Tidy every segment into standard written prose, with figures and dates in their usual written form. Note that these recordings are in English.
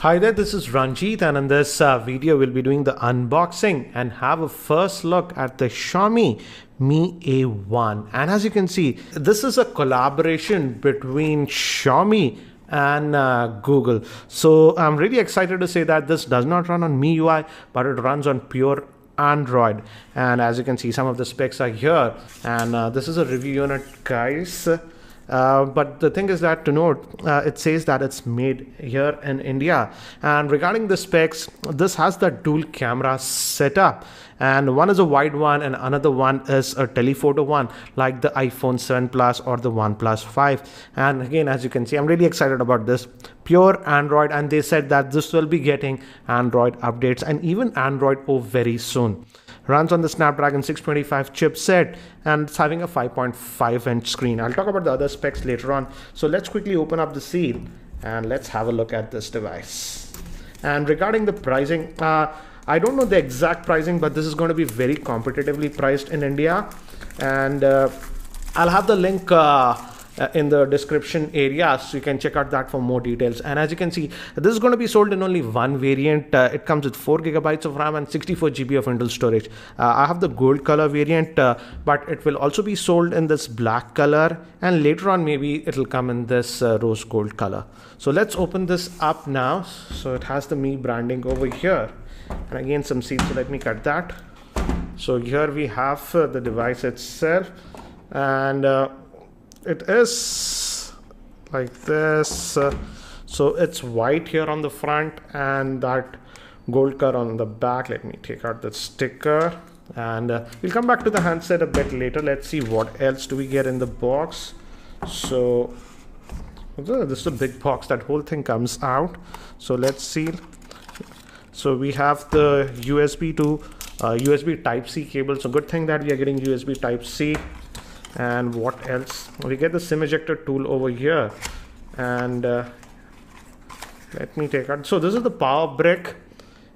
Hi there, this is Ranjit, and in this video we'll be doing the unboxing and have a first look at the Xiaomi Mi A1. And as you can see, this is a collaboration between Xiaomi and Google. So I'm really excited to say that this does not run on MIUI, but it runs on pure Android. And as you can see, some of the specs are here, and this is a review unit, guys. But the thing is that to note, it says that it's made here in India. And regarding the specs, this has the dual camera setup, and one is a wide one and another one is a telephoto one, like the iPhone 7 Plus or the OnePlus 5. And again, as you can see, I'm really excited about this. Pure Android, and they said that this will be getting Android updates and even Android O very soon. Runs on the Snapdragon 625 chipset, and it's having a 5.5-inch screen. I'll talk about the other specs later on. So let's quickly open up the seal and let's have a look at this device. And regarding the pricing, I don't know the exact pricing, but this is going to be very competitively priced in India. And I'll have the link in the description area, so you can check out that for more details. And as you can see, this is going to be sold in only one variant. It comes with 4 GB of RAM and 64 GB of internal storage. I have the gold color variant, but it will also be sold in this black color, and later on maybe it'll come in this rose gold color. So let's open this up now. So it has the Mi branding over here, and again some seals, so let me cut that. So here we have the device itself, and it is like this. So it's white here on the front and that gold color on the back. Let me take out the sticker, and we'll come back to the handset a bit later. Let's see what else do we get in the box. So this is a big box, that whole thing comes out. So let's see. So we have the USB to USB Type-C cable. So good thing that we are getting USB Type-C. And what else? We get the SIM ejector tool over here, and let me take out. So this is the power brick,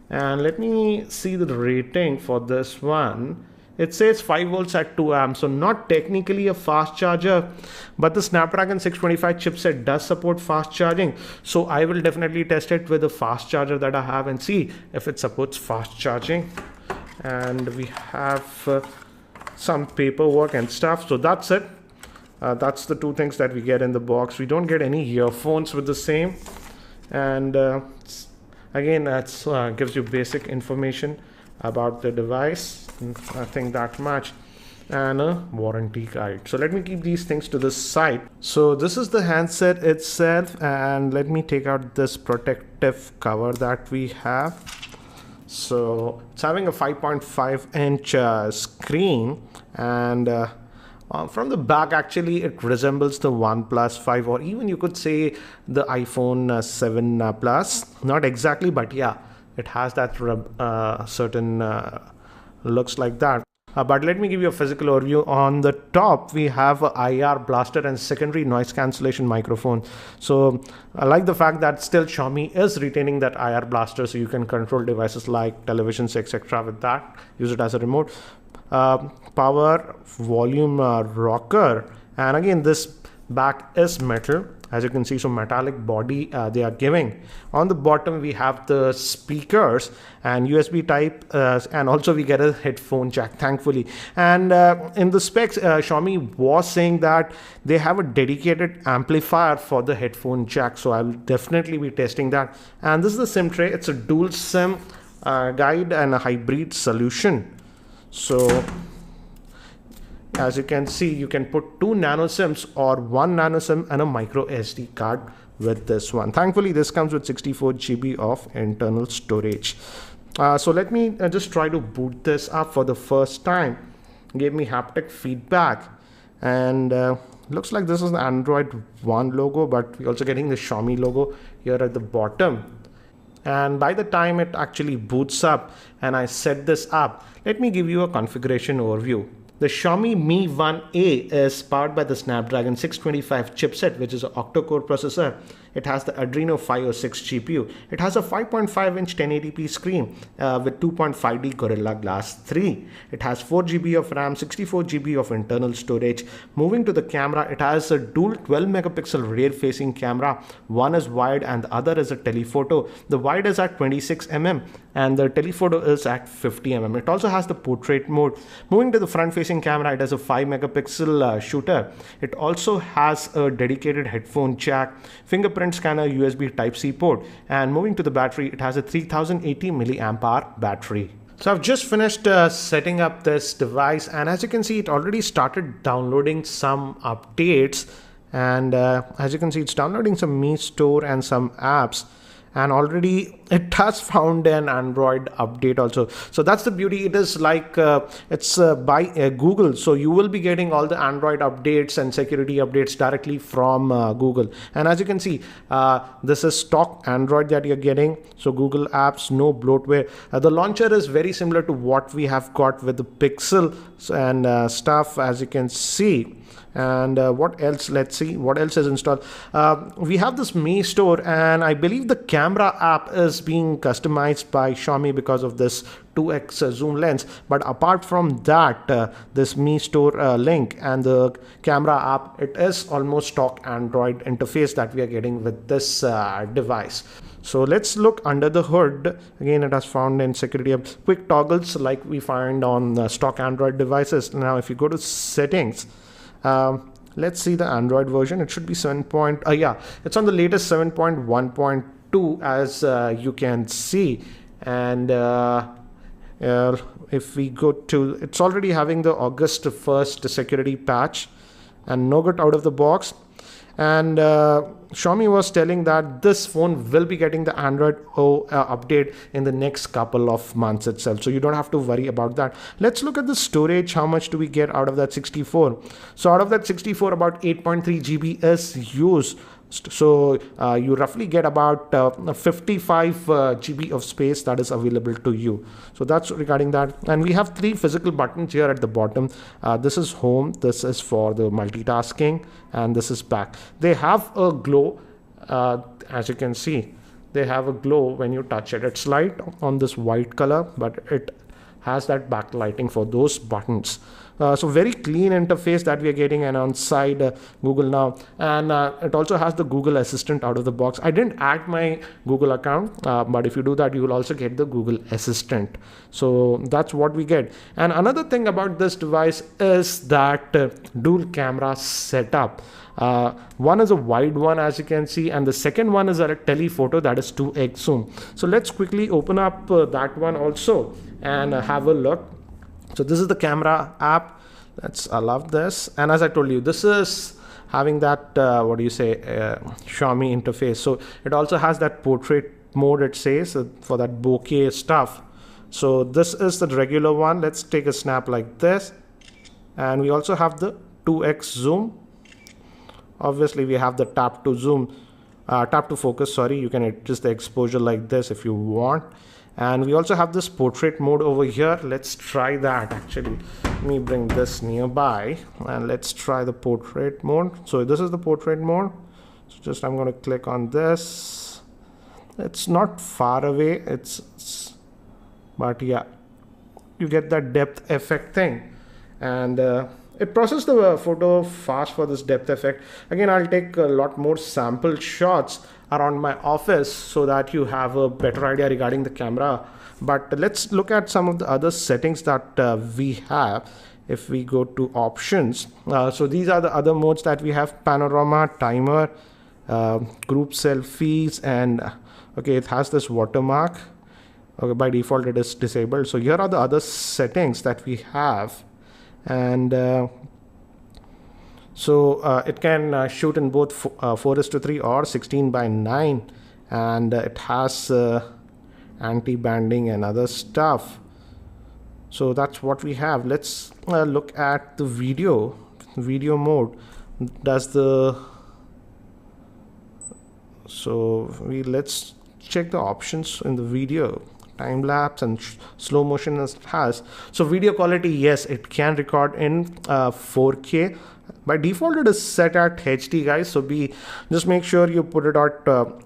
and let me see the rating for this one. It says 5 volts at 2 amps, so not technically a fast charger, but the Snapdragon 625 chipset does support fast charging. So I will definitely test it with the fast charger that I have and see if it supports fast charging. And we have some paperwork and stuff. So that's it. That's the two things that we get in the box. We don't get any earphones with the same, and again, that's gives you basic information about the device, nothing that much, and a warranty guide. So let me keep these things to the side. So this is the handset itself, and let me take out this protective cover that we have. So it's having a 5.5-inch screen, and from the back, actually it resembles the OnePlus 5, or even you could say the iPhone 7 Plus. Not exactly, but yeah, it has that certain looks like that. But let me give you a physical overview. On the top, we have a IR blaster and secondary noise cancellation microphone. So I like the fact that still Xiaomi is retaining that IR blaster, so you can control devices like televisions, etc. with that. Use it as a remote. Power volume rocker, and again this back is metal, as you can see, so metallic body they are giving. On the bottom we have the speakers and USB type, and also we get a headphone jack, thankfully. And in the specs, Xiaomi was saying that they have a dedicated amplifier for the headphone jack, so I'll definitely be testing that. And this is the SIM tray. It's a dual SIM guide and a hybrid solution. So as you can see, you can put 2 nano SIMs or 1 nano SIM and a micro SD card with this one. Thankfully, this comes with 64 GB of internal storage. So let me just try to boot this up for the first time. Gave me haptic feedback, and looks like this is the Android One logo, but we're also getting the Xiaomi logo here at the bottom. And by the time it actually boots up and I set this up, let me give you a configuration overview. The Xiaomi Mi 1A is powered by the Snapdragon 625 chipset, which is an octa-core processor. It has the Adreno 506 GPU. It has a 5.5-inch 1080p screen with 2.5D Gorilla Glass 3. It has 4 GB of RAM, 64 GB of internal storage. Moving to the camera, it has a dual 12-megapixel rear-facing camera. One is wide and the other is a telephoto. The wide is at 26mm and the telephoto is at 50mm. It also has the portrait mode. Moving to the front-facing camera, it has a 5-megapixel shooter. It also has a dedicated headphone jack, fingerprint scanner, USB Type-C port, and moving to the battery, it has a 3080 milliamp hour battery. So I've just finished setting up this device, and as you can see, it already started downloading some updates, and as you can see, it's downloading some Mi Store and some apps. And already it has found an Android update also. So that's the beauty. It is like it's by Google, so you will be getting all the Android updates and security updates directly from Google. And as you can see, this is stock Android that you're getting. So Google apps, no bloatware. The launcher is very similar to what we have got with the Pixel and stuff, as you can see. And what else? Let's see what else is installed. We have this Mi Store, and I believe the camera app is being customized by Xiaomi because of this 2x zoom lens. But apart from that, this Mi Store link and the camera app, it is almost stock Android interface that we are getting with this device. So let's look under the hood. Again, it has found in security quick toggles like we find on stock Android devices. Now, if you go to settings, let's see the Android version. It should be 7. Yeah, it's on the latest 7.1.2 as you can see. And if we go to, it's already having the August 1st security patch and nougat out of the box. And Xiaomi was telling that this phone will be getting the Android O update in the next couple of months itself. So you don't have to worry about that. Let's look at the storage. How much do we get out of that 64? So out of that 64, about 8.3 GB is used. So you roughly get about 55 GB of space that is available to you. So that's regarding that. And we have 3 physical buttons here at the bottom. This is home, this is for the multitasking, and this is back. They have a glow, as you can see. They have a glow when you touch it. It's light on this white color, but it has that backlighting for those buttons. So very clean interface that we are getting, and on side Google Now, and it also has the Google Assistant out of the box. I didn't add my Google account, but if you do that, you will also get the Google Assistant. So that's what we get. And another thing about this device is that dual camera setup. One is a wide one, as you can see, and the second one is a telephoto, that is 2x zoom. So let's quickly open up that one also and have a look. So this is the camera app. I love this. And as I told you, this is having that Xiaomi interface. So it also has that portrait mode, it says, for that bokeh stuff. So this is the regular one. Let's take a snap like this. And we also have the 2x zoom. Obviously we have the tap to focus, sorry. You can adjust the exposure like this if you want. And we also have this portrait mode over here. Let's try that actually. Let me bring this nearby and let's try the portrait mode. So this is the portrait mode. So just I'm going to click on this. It's not far away. But yeah, you get that depth effect thing. And it processed the photo fast for this depth effect. Again, I'll take a lot more sample shots around my office so that you have a better idea regarding the camera. But let's look at some of the other settings that we have. If we go to options, so these are the other modes that we have: panorama, timer, group selfies, and okay, it has this watermark. Okay, by default it is disabled. So here are the other settings that we have. And it can shoot in both 4:3 or 16:9, and it has anti-banding and other stuff. So that's what we have. Let's look at the video mode. Let's check the options in the video. time lapse and slow motion it has. So video quality, yes, it can record in 4K. By default it is set at HD, guys, so just make sure you put it at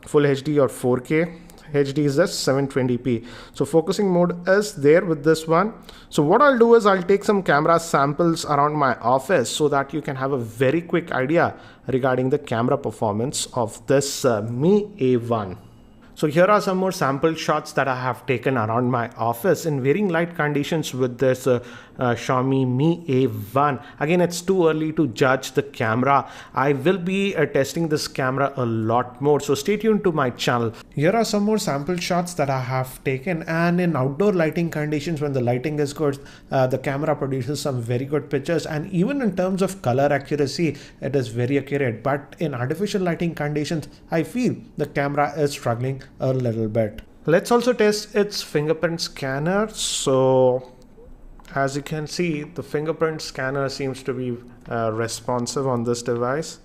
full HD or 4K. HD is just 720p. So focusing mode is there with this one. So what I'll do is I'll take some camera samples around my office so that you can have a very quick idea regarding the camera performance of this Mi A1. So here are some more sample shots that I have taken around my office in varying light conditions with this Xiaomi Mi A1. Again, it's too early to judge the camera. I will be testing this camera a lot more, so stay tuned to my channel. Here are some more sample shots that I have taken, and in outdoor lighting conditions, when the lighting is good, the camera produces some very good pictures, and even in terms of color accuracy, it is very accurate. But in artificial lighting conditions, I feel the camera is struggling a little bit. Let's also test its fingerprint scanner. So as you can see, the fingerprint scanner seems to be responsive on this device.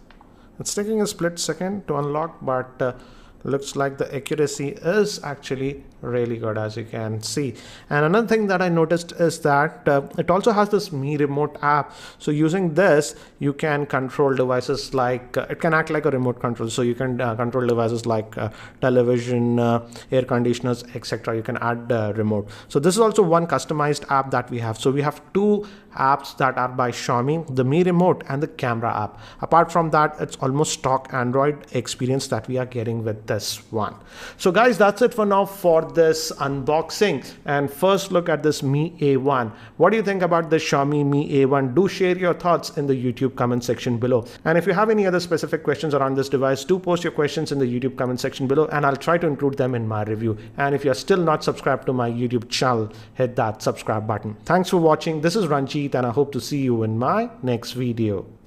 It's taking a split second to unlock, but looks like the accuracy is actually really good, as you can see. And another thing that I noticed is that it also has this Mi Remote app. So using this, you can control devices like it can act like a remote control. So you can control devices like television, air conditioners, etc. You can add remote. So this is also one customized app that we have. So we have two apps that are by Xiaomi, the Mi Remote and the camera app. Apart from that, it's almost stock Android experience that we are getting with this one. So guys, that's it for now for this unboxing and first look at this Mi A1. What do you think about the Xiaomi Mi A1? Do share your thoughts in the YouTube comment section below. And if you have any other specific questions around this device, do post your questions in the YouTube comment section below and I'll try to include them in my review. And if you're still not subscribed to my YouTube channel, hit that subscribe button. Thanks for watching. This is Ranjit and I hope to see you in my next video.